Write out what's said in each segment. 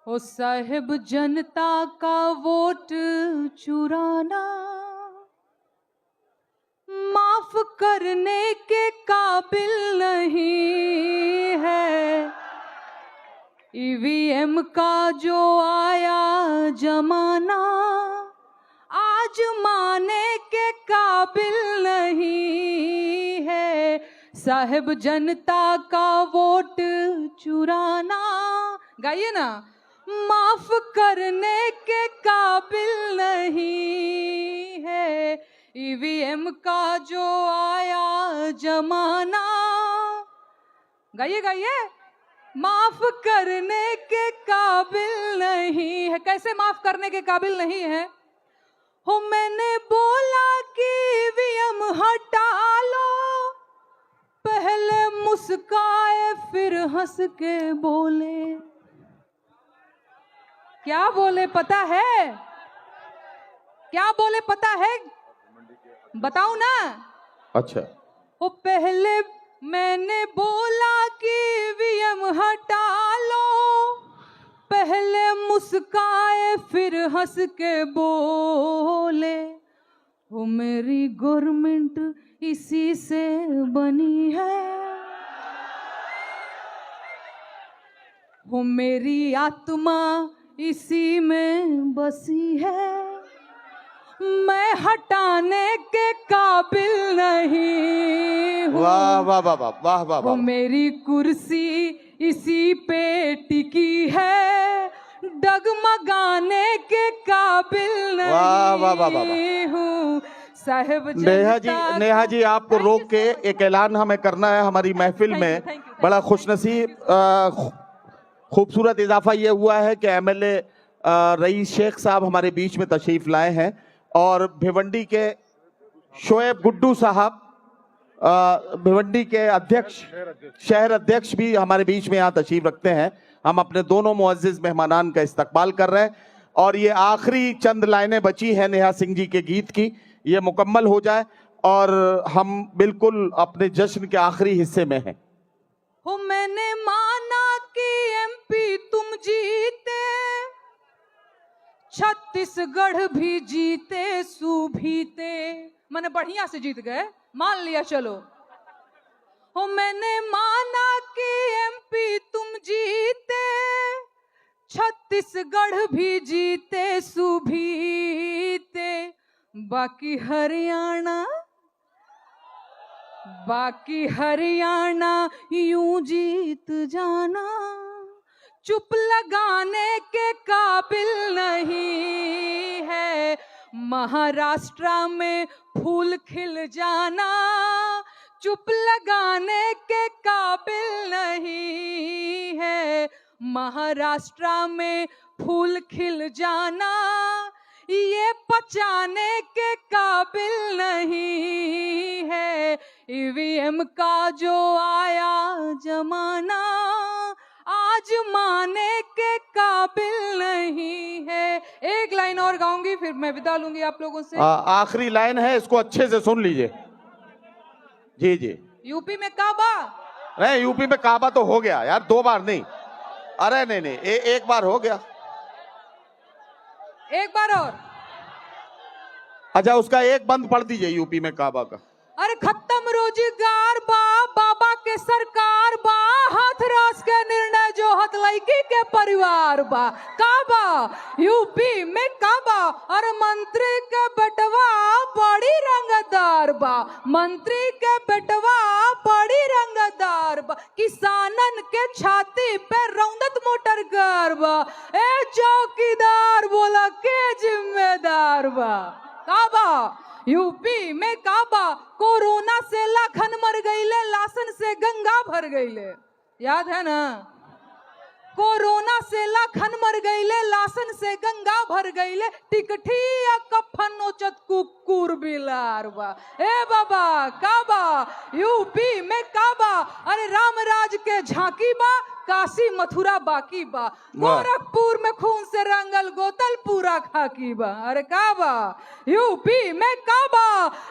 ओ साहिब जनता का वोट चुराना माफ करने के काबिल नहीं है। ईवीएम का जो आया जमाना आज माने के काबिल नहीं है। साहिब जनता का वोट चुराना, गाइए ना, माफ करने के काबिल नहीं है। ईवीएम का जो आया जमाना, गाइए गाइए, माफ करने के काबिल नहीं है। कैसे माफ करने के काबिल नहीं है? हो मैंने बोला कि ईवीएम हटा लो, पहले मुस्काए फिर हंस के बोले। क्या बोले पता है? क्या बोले पता है? बताऊं ना? अच्छा। वो पहले मैंने बोला कि ईवीएम हटा लो, पहले मुस्काए फिर हंस के बोले। वो मेरी गवर्नमेंट इसी से बनी है, वो मेरी आत्मा इसी में बसी है। मैं हटाने के काबिल नहीं हूँ। वाह वाह वाह वाह वाह वाह वो वाह। मेरी कुर्सी इसी पे टिकी है, डगमगाने के काबिल वाह वाह वाह वाह नहीं हूँ। साहिब नेहा जी आपको रोक के एक ऐलान हमें करना है हमारी महफिल में। बड़ा खुशनसीब खूबसूरत इजाफा ये हुआ है कि एमएलए रईस शेख साहब हमारे बीच में तशरीफ लाए हैं और भिवंडी के शोएब गुड्डू साहब भिवंडी के अध्यक्ष, शहर अध्यक्ष भी हमारे बीच में यहाँ तशरीफ रखते हैं। हम अपने दोनों मुअज़्ज़िज़ मेहमानान का इस्तकबाल कर रहे हैं और ये आखिरी चंद लाइनें बची हैं नेहा सिंह जी के गीत की, ये मुकम्मल हो जाए और हम बिल्कुल अपने जश्न के आखिरी हिस्से में हैं। हो मैंने माना कि एमपी तुम जीते, छत्तीसगढ़ भी जीते, सूभीते, मैंने बढ़िया से जीत गए, मान लिया चलो। हो मैंने माना कि एमपी तुम जीते, छत्तीसगढ़ भी जीते, सूभीते, बाकी हरियाणा यूं जीत जाना चुप लगाने के काबिल नहीं है। महाराष्ट्र में फूल खिल जाना चुप लगाने के काबिल नहीं है। महाराष्ट्र में फूल खिल जाना ये पचाने के काबिल नहीं है। ईवीएम का जो आया जमाना आज माने के काबिल नहीं है। एक लाइन और गाऊंगी फिर मैं विदा लूंगी आप लोगों से। आखिरी लाइन है, इसको अच्छे से सुन लीजिए। जी जी। यूपी में काबा, नहीं यूपी में काबा तो हो गया यार, 2 बार नहीं। अरे नहीं नहीं, एक बार हो गया। एक बार और। अच्छा उसका एक बंद पढ़ दीजिए यूपी में काबा का। अरे खत्म रोजगार बा, बाबा के सरकार बा, हाथरस के निर्णय जो हथ लड़की के परिवार बा। काबा यूपी में काबा, और मंत्री के बेटवा बड़ी रंगदार बा, मंत्री के बेटवा बड़ी रंगदार बा। किसानन के छाती पे रौंदत मोटर कार बा, ए चौकीदार बोला के जिम्मेदार बा। काबा यूपी में काबा, कोरोना से लाखन मर गईले, लाशन से गंगा भर गईले, याद है ना? कोरोना से लाखन मर गईले, लाशन से गंगा भर गईले, टिकठिया कफन नोचत कुकुर बिलार बा। ए बाबा काबा यूपी में काबा, अरे रामराज के झांकी बा, काशी मथुरा बाकी बा, गोरखपुर में खून से रंगल गोतल पूरा खाकी बा। अरे का बा यूपी में का बा,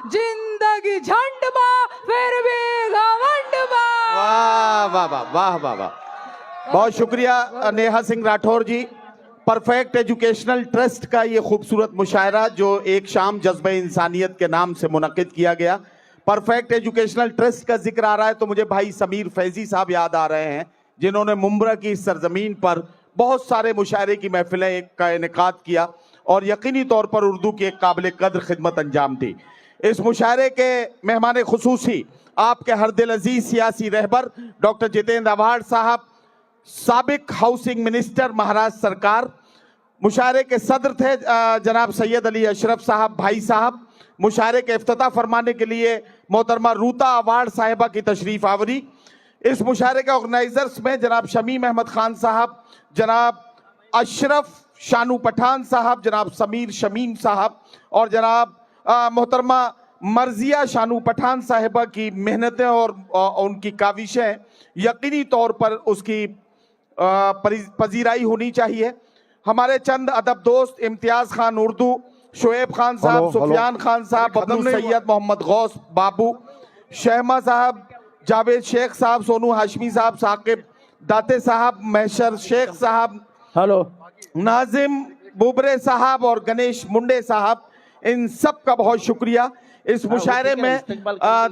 जिंदगी झंड बा फिर भी घमंड बा। वाह वाह वाह वाह वाह वाह, बहुत शुक्रिया नेहा सिंह राठौर जी। परफेक्ट एजुकेशनल ट्रस्ट का ये खूबसूरत मुशायरा जो एक शाम जज्बे इंसानियत के नाम से मुनक्किद किया गया। परफेक्ट एजुकेशनल ट्रस्ट का जिक्र आ रहा है तो मुझे भाई समीर फैजी साहब याद आ रहे हैं, जिन्होंने मुंब्रा की इस सरजमीन पर बहुत सारे मुशायरे की महफिलें का इनेकाद किया और यकीनी तौर पर उर्दू की एक काबिल कद्र खिदमत अंजाम दी। इस मुशायरे के मेहमान खुसूसी आपके हर दिल अजीज सियासी रहबर डॉक्टर जितेंद्र अवार्ड साहब, साबिक हाउसिंग मिनिस्टर महाराष्ट्र सरकार। मुशायरे के सदर थे जनाब सैयद अली अशरफ साहब भाई साहब। मुशायरे के इफ्तिताह फरमाने के लिए मोहतरमा रूता अवार्ड साहिबा की तशरीफ आवरी। इस मुशायरे के ऑर्गेनाइजर्स में जनाब शमीम अहमद खान साहब, जनाब अशरफ शानू पठान साहब, जनाब समीर शमीम साहब और जनाब मोहतरमा मर्जिया शानू पठान साहिबा की मेहनतें और उनकी काविशें यकीनी तौर पर उसकी पजीराई होनी चाहिए। हमारे चंद अदब दोस्त इम्तियाज खान उर्दू, शोएब खान साहब, सुफियान खान साहब, बबलू सैयद, मोहम्मद गौस बाबू, शहमा साहब, जावेद शेख साहब, सोनू हाशमी साहब, साकिब दाते साहब, महशर शेख साहब, नाजिम बुबरे साहब और गणेश मुंडे साहब, इन सब का बहुत शुक्रिया। इस मुशायरे में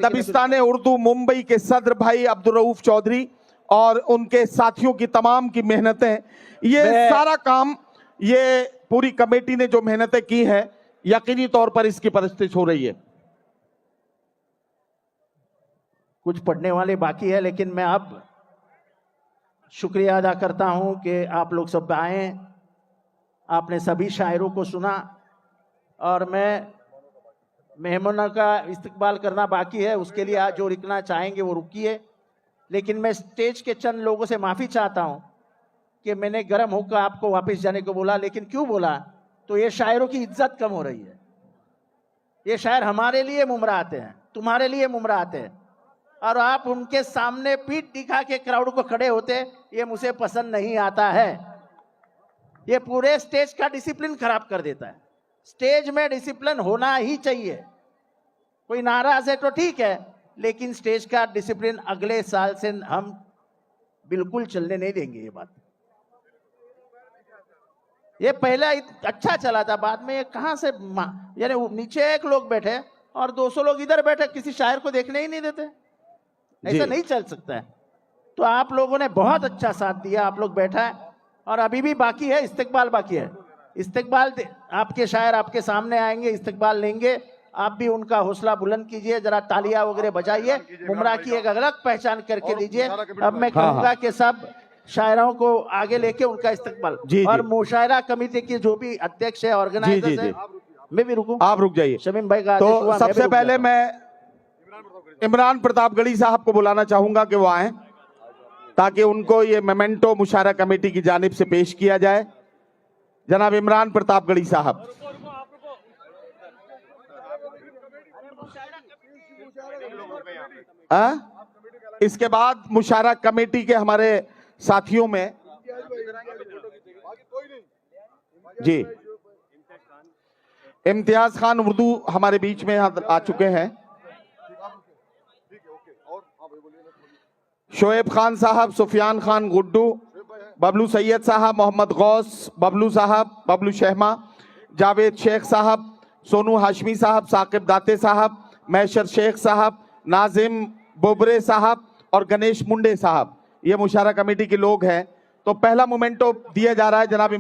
दबिस्तान उर्दू मुंबई के सदर भाई अब्दुल रऊफ चौधरी और उनके साथियों की तमाम की मेहनतें, ये सारा काम, ये पूरी कमेटी ने जो मेहनतें की हैं यकीनी तौर पर इसकी परस्तिश हो रही है। कुछ पढ़ने वाले बाकी है लेकिन मैं अब शुक्रिया अदा करता हूं कि आप लोग सब आए, आपने सभी शायरों को सुना और मैं मेहमानों का इस्तकबाल करना बाकी है, उसके लिए आज जो रुकना चाहेंगे वो रुकिए। लेकिन मैं स्टेज के चंद लोगों से माफ़ी चाहता हूं कि मैंने गर्म होकर आपको वापस जाने को बोला, लेकिन क्यों बोला तो ये शायरों की इज्जत कम हो रही है। ये शायर हमारे लिए मुमराते हैं, तुम्हारे लिए मुमराते हैं और आप उनके सामने पीठ दिखा के क्राउड को खड़े होते, ये मुझे पसंद नहीं आता है। ये पूरे स्टेज का डिसिप्लिन खराब कर देता है। स्टेज में डिसिप्लिन होना ही चाहिए। कोई नाराज है तो ठीक है, लेकिन स्टेज का डिसिप्लिन अगले साल से हम बिल्कुल चलने नहीं देंगे। ये बात, ये पहला अच्छा चला था, बाद में ये कहां से, यानी नीचे एक लोग बैठे और 200 लोग इधर बैठे, किसी शायर को देखने ही नहीं देते। ऐसा नहीं चल सकता है। तो आप लोगों ने बहुत अच्छा साथ दिया, आप लोग बैठा है और अभी भी बाकी है, इस्तकबाल बाकी है। इस्तकबाल आपके शायर आपके सामने आएंगे, इस्तकबाल लेंगे, आप भी उनका हौसला बुलंद कीजिए, जरा तालियां वगैरह बजाइए, मुमरा की एक अलग पहचान करके दीजिए। अब मैं कहूंगा कि सब शायरों को आगे लेके उनका इस्तकबाल, और मुशायरा कमेटी के जो भी अध्यक्ष है, ऑर्गेनाइजर है, मैं भी रुकूं, आप रुक जाइए। शमीम भाई का तो सबसे पहले मैं इमरान प्रतापगढ़ी साहब को बुलाना चाहूंगा कि वो आए ताकि उनको ये मेमेंटो मुशायरा कमेटी की जानिब से पेश किया जाए। जनाब इमरान प्रतापगढ़ी साहब। इसके बाद मुशायरा कमेटी के हमारे साथियों में जी इम्तियाज खान उर्दू हमारे बीच में आ चुके हैं। शोएब खान साहब, सुफियान खान गुड्डू, बबलू सैयद साहब, मोहम्मद गौस बबलू साहब, बबलू शहमा, जावेद शेख साहब, सोनू हाशमी साहब, साकिब दाते साहब, महशर शेख साहब, नाजिम बुबरे साहब और गणेश मुंडे साहब, ये मुशायरा कमेटी के लोग हैं। तो पहला मोमेंटो दिया जा रहा है जनाब।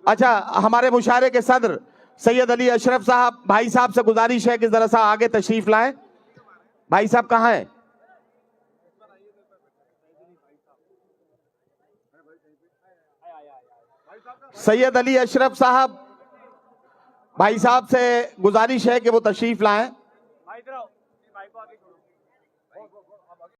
अच्छा, हमारे मुशायरे के सदर सैयद अली अशरफ साहब भाई साहब से गुजारिश है कि जरा सा आगे तशरीफ लाएं। भाई साहब कहाँ हैं? सैयद अली अशरफ साहब भाई साहब से गुजारिश है कि वो तशरीफ लाएं।